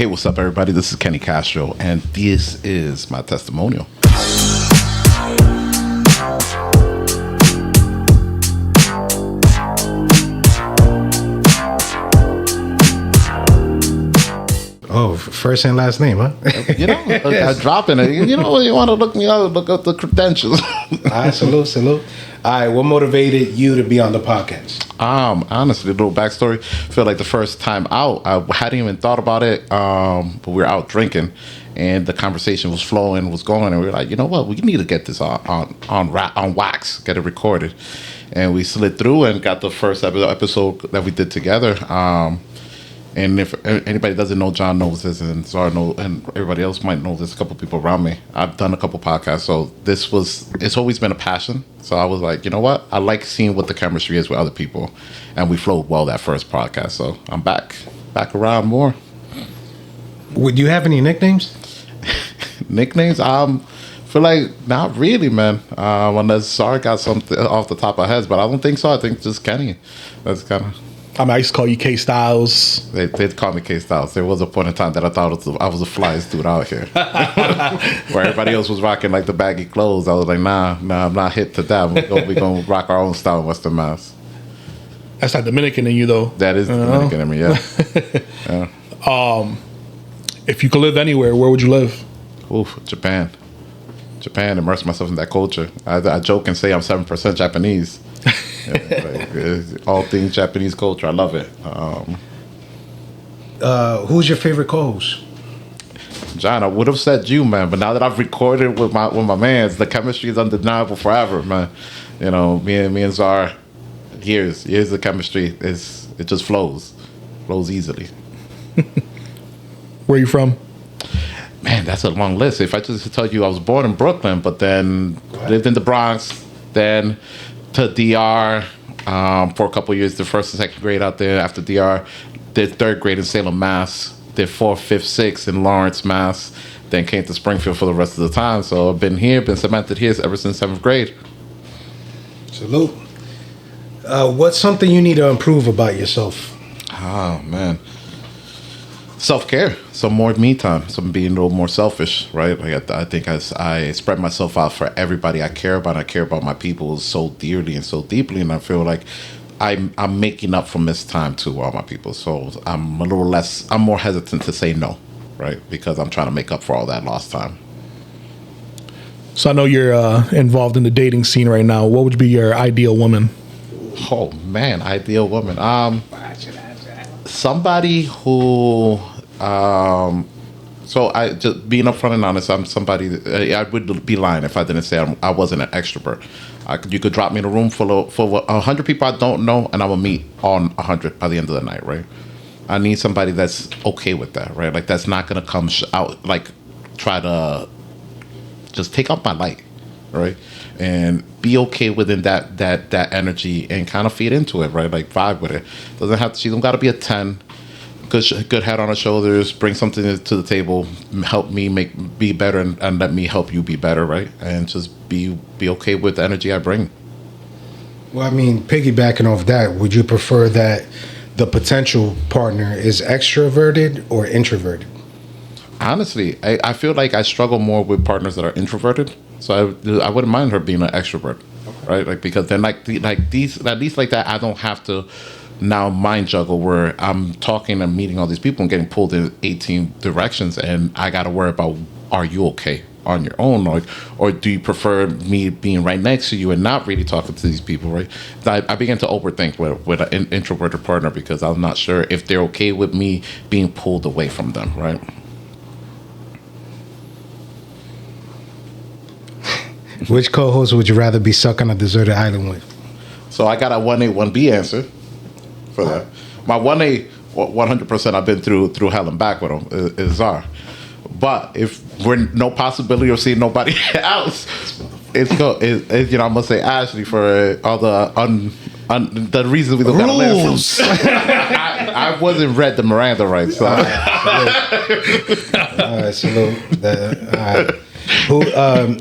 Hey, what's up, everybody? This is Kenny Castro, and this is my testimonial. Oh, first and last name, huh? You know, I'm dropping it. You know, you want to look me up, look up the credentials. All right, salute. All right, what motivated you to be on the podcast? Honestly, a little backstory. I feel like the first time out, I hadn't even thought about it, but we were out drinking, and the conversation was flowing, was going, and we were like, you know what, we need to get this on wax, get it recorded, and we slid through and got the first episode that we did together. And if anybody doesn't know, John knows this, and Zara knows, and everybody else might know this. A couple people around me. I've done a couple podcasts, so it's always been a passion. So I was like, you know what? I like seeing what the chemistry is with other people, and we flowed well that first podcast. So I'm back around more. Would you have any nicknames? Nicknames? Feel like not really, man. Unless Zara got something off the top of her head, but I don't think so. I think just Kenny. That's kind of. I used to call you K Styles. They'd call me K Styles. There was a point in time that I thought I was the flyest dude out here. Where everybody else was rocking like the baggy clothes. I was like, nah, I'm not hip to that. We're going to rock our own style in Western Mass. That's not Dominican in you, though. That is Dominican in me, yeah. Yeah. If you could live anywhere, where would you live? Oof, Japan, immerse myself in that culture. I joke and say I'm 7% Japanese. All things Japanese culture, I love it. Who's your favorite co-host? John, I would have said you, man, but now that I've recorded with my mans, the chemistry is undeniable forever, man. You know, me and Zara, years of chemistry, it just flows easily. Where are you from? Man, that's a long list. If I just tell you I was born in Brooklyn, but then lived in the Bronx, then to DR for a couple of years, the first and second grade out there. After DR, did third grade in Salem, Mass. Did 4th, 5th, 6th in Lawrence, Mass. Then came to Springfield for the rest of the time. So I've been cemented here ever since 7th grade. Salute. What's something you need to improve about yourself? Oh, man. Self-care, some more me time, some being a little more selfish, right? Like I think as I spread myself out for everybody I care about my people so dearly and so deeply, and I feel like I'm making up for missed time to all my people. So I'm more hesitant to say no, right? Because I'm trying to make up for all that lost time. So I know you're involved in the dating scene right now. What would be your ideal woman? Oh man, ideal woman. Somebody who, so I just being upfront and honest, I'm somebody, I would be lying if I didn't say I wasn't an extrovert. You could drop me in a room full of 100 people I don't know, and I will meet on 100 by the end of the night, right? I need somebody that's okay with that, right? Like that's not gonna come out like try to just take up my light, right? And be okay within that energy and kind of feed into it, right? Like vibe with it. She don't got to be a 10. Good head on her shoulders. Bring something to the table. Help me be better and let me help you be better, right? And just be okay with the energy I bring. Well, I mean, piggybacking off that, would you prefer that the potential partner is extroverted or introverted? Honestly, I feel like I struggle more with partners that are introverted. So I wouldn't mind her being an extrovert, right? Like because then like these at least like that I don't have to now mind juggle where I'm talking and meeting all these people and getting pulled in 18 directions, and I got to worry about are you okay on your own, or do you prefer me being right next to you and not really talking to these people, right? I begin to overthink with an introverted partner because I'm not sure if they're okay with me being pulled away from them, right? Which co-host would you rather be stuck on a deserted island with? So I got a 1A, 1B answer for that. My 1A, 100% I've been through hell and back with him is Zara. But if we're no possibility of seeing nobody else, it's you know, I'm gonna say Ashley for all the reasons we don't got rules. I wasn't read the Miranda rights. So. All right, salute. All right.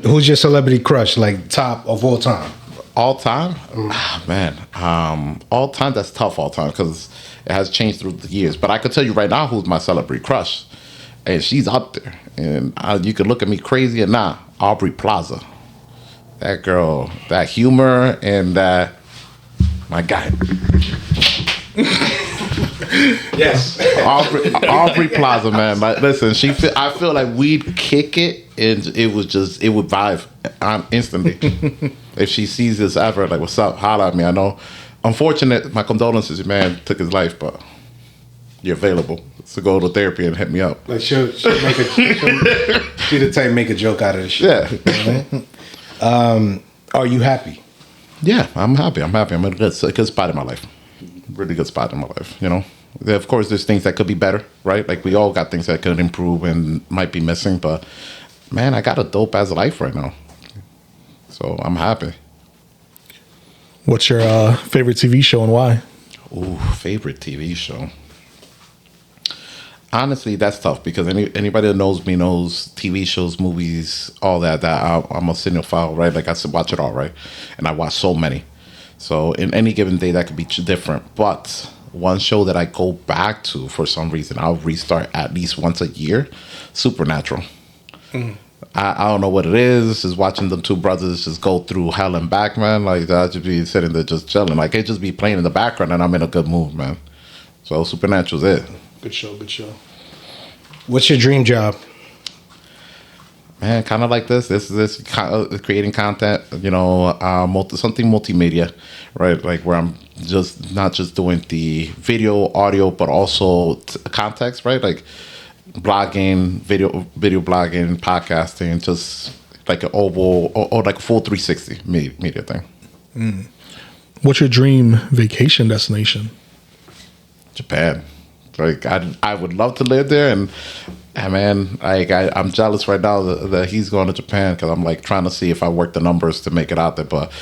Who's your celebrity crush, like top of all time? All time? Oh, man. All time, that's tough all time because it has changed through the years. But I could tell you right now who's my celebrity crush. and she's up there. And you could look at me crazy or not, Aubrey Plaza. That girl, that humor and that, my guy. Yes. Aubrey Plaza, man. Like, listen, I feel like we'd kick it, and it would vibe instantly. If she sees this ever, like, what's up? Holla at me. I know. Unfortunate. My condolences, your man took his life, but you're available to go to therapy and hit me up. Like she'll make she the type make a joke out of this shit. Yeah. Are you happy? Yeah, I'm happy. I'm in a good spot in my life. Really good spot in my life, you know. Of course, there's things that could be better, right? Like, we all got things that could improve and might be missing, but man, I got a dope ass life right now. So I'm happy. What's your favorite TV show and why? Ooh, favorite TV show. Honestly, that's tough because anybody that knows me knows TV shows, movies, all that I'm a cinephile, right? Like, I watch it all, right? And I watch so many. So in any given day, that could be different. But one show that I go back to for some reason, I'll restart at least once a year, Supernatural. I don't know what it is. Just watching them two brothers just go through hell and back, man. Like, I'll just be sitting there just chilling. Like, it just be playing in the background and I'm in a good mood, man. So Supernatural's it. Good show. What's your dream job? Man, kind of like this creating content, you know, something multimedia, right? Like, where I'm just not just doing the video, audio, but also context, right? Like blogging, video blogging, podcasting, just like an oval or like a full 360 media thing. What's your dream vacation destination? Japan. Like, I would love to live there, and man, like, I'm jealous right now that he's going to Japan, because I'm like trying to see if I work the numbers to make it out there, but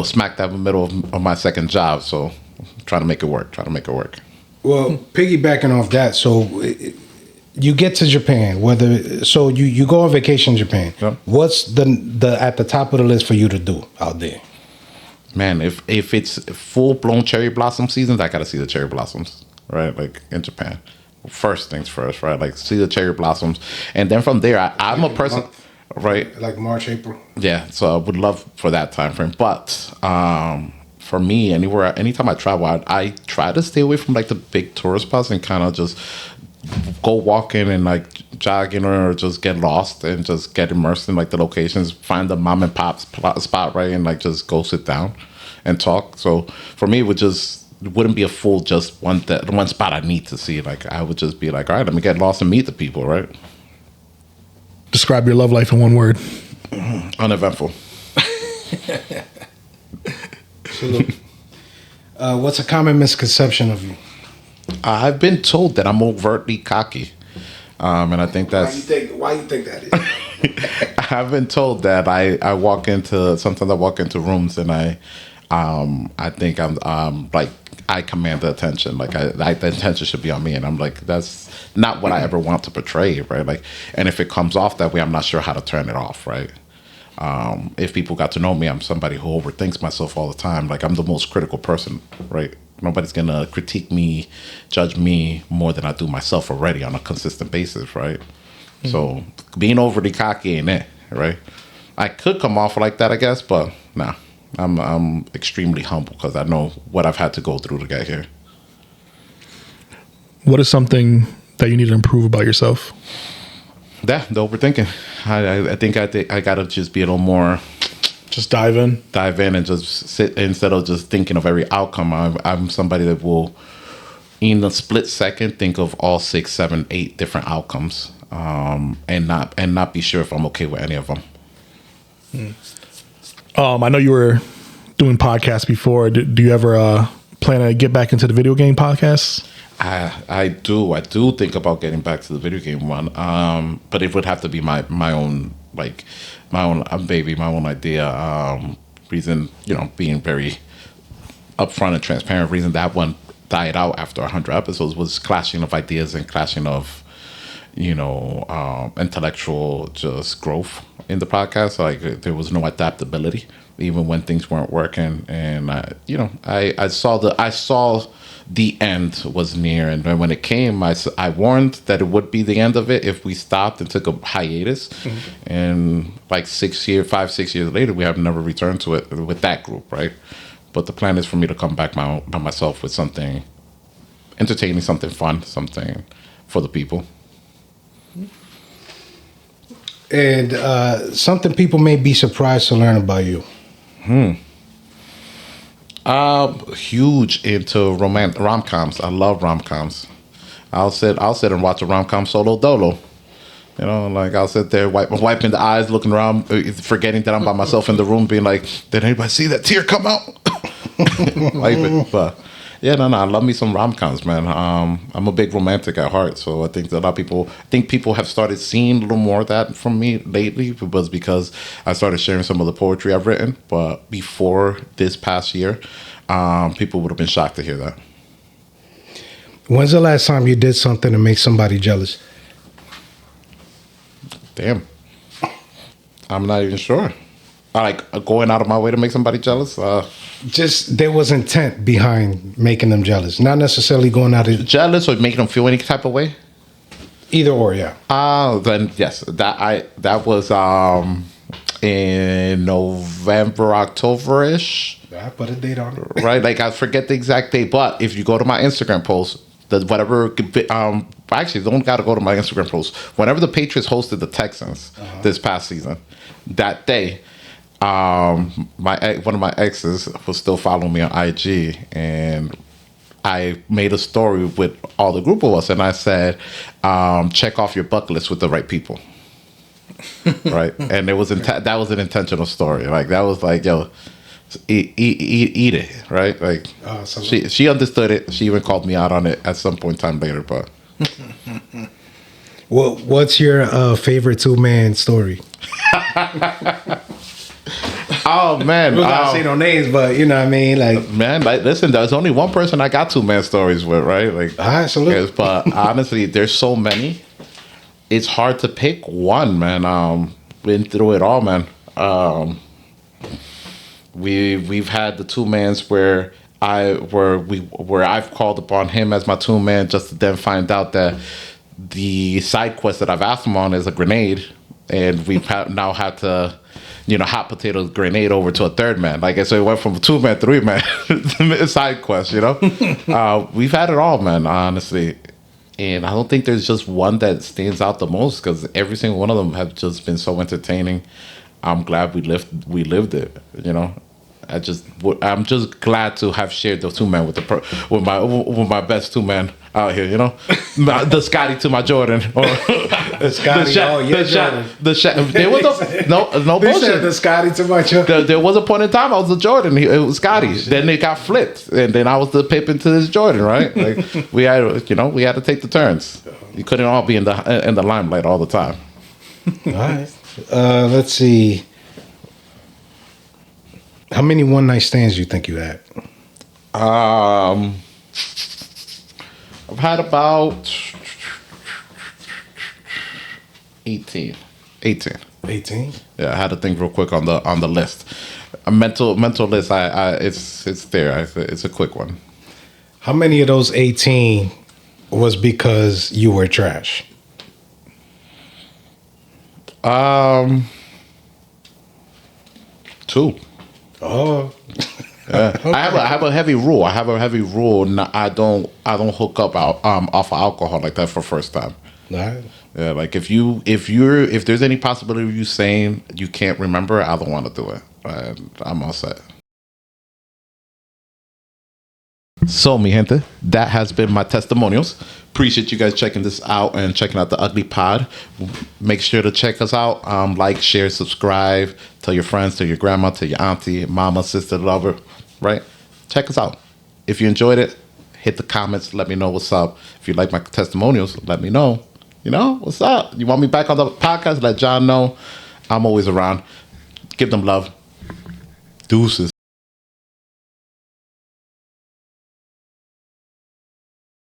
smack dab in the middle of my second job, so trying to make it work. Well, piggybacking off that, so you get to Japan, you go on vacation in Japan. Yeah. What's the at the top of the list for you to do out there? Man, if it's full blown cherry blossom seasons, I gotta see the cherry blossoms, right? Like, in Japan. First things first, right? Like, see the cherry blossoms, and then from there, I'm a person, right? Like March, April. Yeah, so I would love for that time frame. But for me, anytime I travel, I try to stay away from like the big tourist spots and kind of just go walking and like jogging, or just get lost and just get immersed in like the locations. Find the mom and pop spot, right, and like just go sit down and talk. So for me, it wouldn't be a full just one spot I need to see. Like, I would just be like, all right, let me get lost and meet the people, right? Describe your love life in one word. Uneventful. What's a common misconception of you? I've been told that I'm overtly cocky, and I think that's Why you think that is? I've been told that I walk into rooms and I think I'm like, I command the attention. Like, the attention should be on me, and I'm like, that's not what I ever want to portray, right? Like, and if it comes off that way, I'm not sure how to turn it off, right? If people got to know me, I'm somebody who overthinks myself all the time. Like, I'm the most critical person, right? Nobody's gonna critique me, judge me more than I do myself already on a consistent basis, right? Mm-hmm. So being overly cocky ain't it, right? I could come off like that, I guess, but nah. I'm extremely humble because I know what I've had to go through to get here. What is something that you need to improve about yourself? The overthinking. I think I gotta just be a little more. Just dive in And just sit instead of just thinking of every outcome. I'm somebody that will, in a split second, think of all 6, 7, 8 different outcomes, and not be sure if I'm okay with any of them. I know you were doing podcasts before. Do you ever plan to get back into the video game podcasts? I do think about getting back to the video game one, but it would have to be my own, like my own baby, my own idea. Reason, being very upfront and transparent. Reason that one died out after 100 episodes was clashing of ideas and clashing of, intellectual just growth in the podcast. Like, there was no adaptability, even when things weren't working. And I saw the end was near, and then when it came, I warned that it would be the end of it if we stopped and took a hiatus. And like 5-6 years later, we have never returned to it with that group, right? But the plan is for me to come back by myself with something entertaining, something fun, something for the people. And something people may be surprised to learn about you. Huge into rom-coms. I love rom-coms. I'll sit and watch a rom-com solo dolo. You know, like I'll sit there wiping the eyes, looking around, forgetting that I'm by myself in the room, being like, "Did anybody see that tear come out?" But yeah, no, I love me some rom-coms, man. I'm a big romantic at heart, so I think that a lot of people have started seeing a little more of that from me lately. It was because I started sharing some of the poetry I've written. But before this past year, people would have been shocked to hear that. When's the last time you did something to make somebody jealous? Damn, I'm not even sure. Like going out of my way to make somebody jealous. Just there was intent behind making them jealous, not necessarily going out of Jealous or making them feel any type of way. either or. Yeah. Then yes, that was in November, October-ish. I put a date on it. Right, like I forget the exact date, but if you go to my Instagram post, actually don't gotta go to my Instagram post. Whenever the Patriots hosted the Texans this past season, that day, one of my exes was still following me on IG, and I made a story with all the group of us, and I said, check off your bucket list with the right people. Right, and it was that was an intentional story. Like that was like, yo, eat it, right? Like she understood it. She even called me out on it at some point in time later. But what's your favorite two-man story? Oh man, I'm not say no names, but you know what I mean. Like man, like listen, there's only one person I got two-man stories with, right? Like, absolutely. But honestly, there's so many. It's hard to pick one, man. Been through it all, man. We've had the two-mans where I've called upon him as my two-man just to then find out that the side quest that I've asked him on is a grenade, and we've now had to, hot potato grenade over to a third man. Like I said, it went from 2-man, 3-man side quest. We've had it all, man. Honestly. And I don't think there's just one that stands out the most, because every single one of them have just been so entertaining. I'm glad we lived it. I'm just glad to have shared the two-man with my best two-man out here. The Scotty to my Jordan, or the Scotty. Jordan. There was no bullshit. The Scotty to my Jordan. There was a point in time I was the Jordan. It was Scotty. Then it got flipped, and then I was the Pippen to this Jordan. Right? Like we had to take the turns. You couldn't all be in the limelight all the time. All right. Let's see. How many one-night stands do you think you had? I've had about 18. 18? Yeah, I had to think real quick on the list. A mental list. It's there. It's a quick one. How many of those 18 was because you were trash? 2. Oh, okay. I have a heavy rule. I don't hook up off of alcohol like that for first time. Right. Yeah, like if there's any possibility of you saying you can't remember, I don't want to do it. I'm all set. So, mi gente, that has been my testimonials. Appreciate you guys checking this out and checking out the Ugly Pod. Make sure to check us out. Like, share, subscribe. Tell your friends, tell your grandma, tell your auntie, mama, sister, lover. Right? Check us out. If you enjoyed it, hit the comments. Let me know what's up. If you like my testimonials, let me know. What's up? You want me back on the podcast? Let John know. I'm always around. Give them love. Deuces.